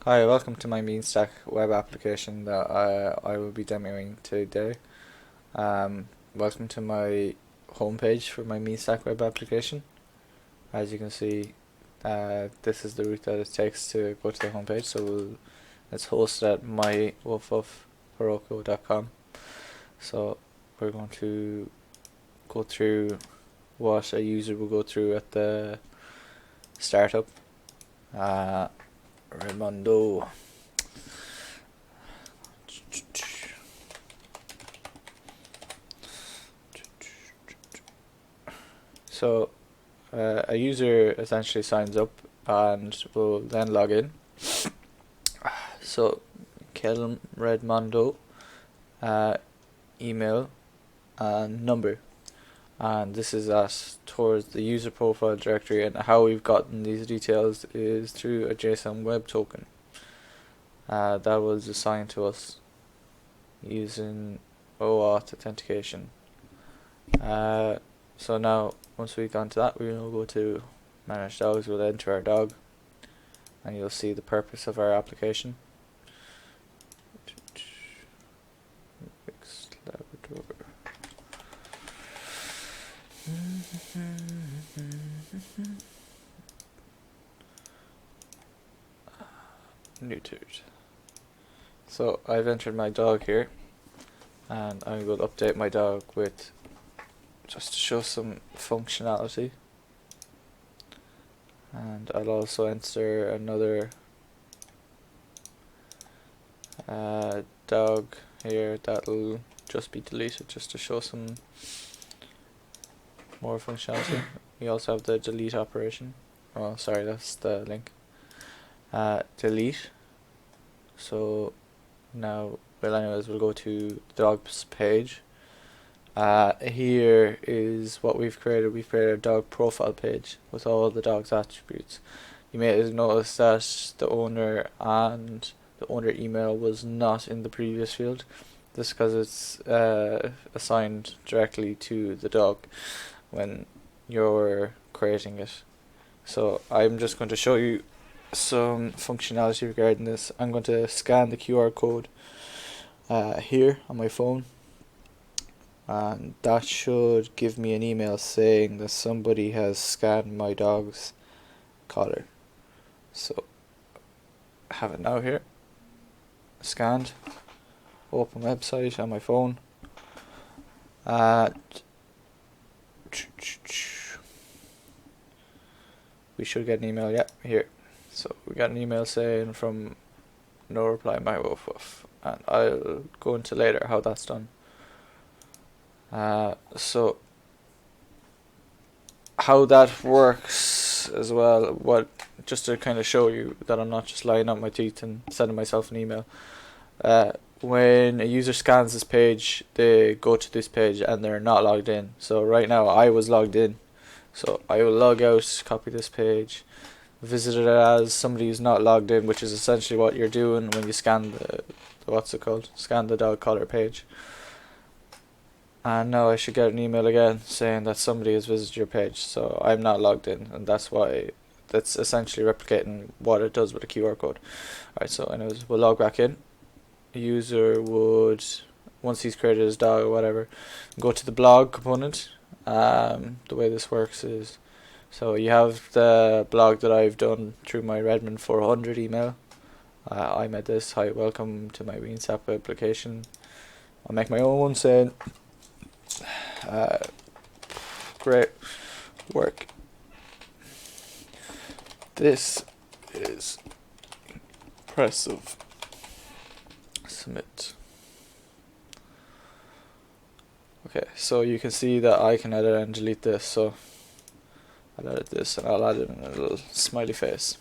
Hi, welcome to my MeanStack web application that I will be demoing today. Welcome to my homepage for my MeanStack web application. As you can see, this is the route that it takes to go to the homepage. So it's hosted at mywoofwoofheroku.com. So we're going to go through what a user will go through at the startup. Raimondo. So a user essentially signs up and will then log in. So Kelm Redmondo, email and number, and this is us towards the user profile directory, and how we've gotten these details is through a JSON web token that was assigned to us using OAuth authentication. So now once we've gone to that, we will go to manage dogs. We'll enter our dog and you'll see the purpose of our application. Neutered. So I've entered my dog here, and I will update my dog with just to show some functionality, and I'll also enter another dog here that'll just be deleted just to show some more functionality. We also have the delete operation. Oh, sorry, that's the link. Delete. So now, well, anyways, we'll go to the dog's page. Here is what we've created. We've created a dog profile page with all the dog's attributes. You may have noticed that the owner and the owner email was not in the previous field. This because it's assigned directly to the dog when you're creating it. So I'm just going to show you some functionality regarding this. I'm going to scan the QR code here on my phone, and that should give me an email saying that somebody has scanned my dog's collar. So I have it now here, scanned, open website on my phone. We should get an email, yeah, here. So we got an email saying from no reply MyWoofWoof, and I'll go into later how that's done. So how that works as well, just to kind of show you that I'm not just lying out my teeth and sending myself an email. When a user scans this page, they go to this page and they're not logged in. So right now I was logged in, so I will log out, copy this page, visit it as somebody who's not logged in, which is essentially what you're doing when you scan scan the dog collar page. And now I should get an email again saying that somebody has visited your page. So I'm not logged in, and that's why that's essentially replicating what it does with a QR code. Alright, so anyways, we'll log back in. The user would, once he's created his dog or whatever, go to the blog component. The way this works is, so you have the blog that I've done through my Redmond 400 email. I made this. Hi, welcome to my MeanStack application. I'll make my own one saying, great work. This is impressive. Submit. Okay, so you can see that I can edit and delete this. So I'll edit this and I'll add in a little smiley face.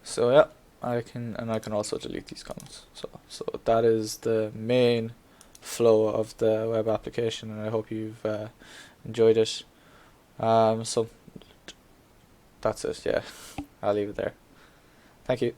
So yeah, I can also delete these comments. So that is the main flow of the web application, and I hope you've enjoyed it. So that's it. Yeah, I'll leave it there. Thank you.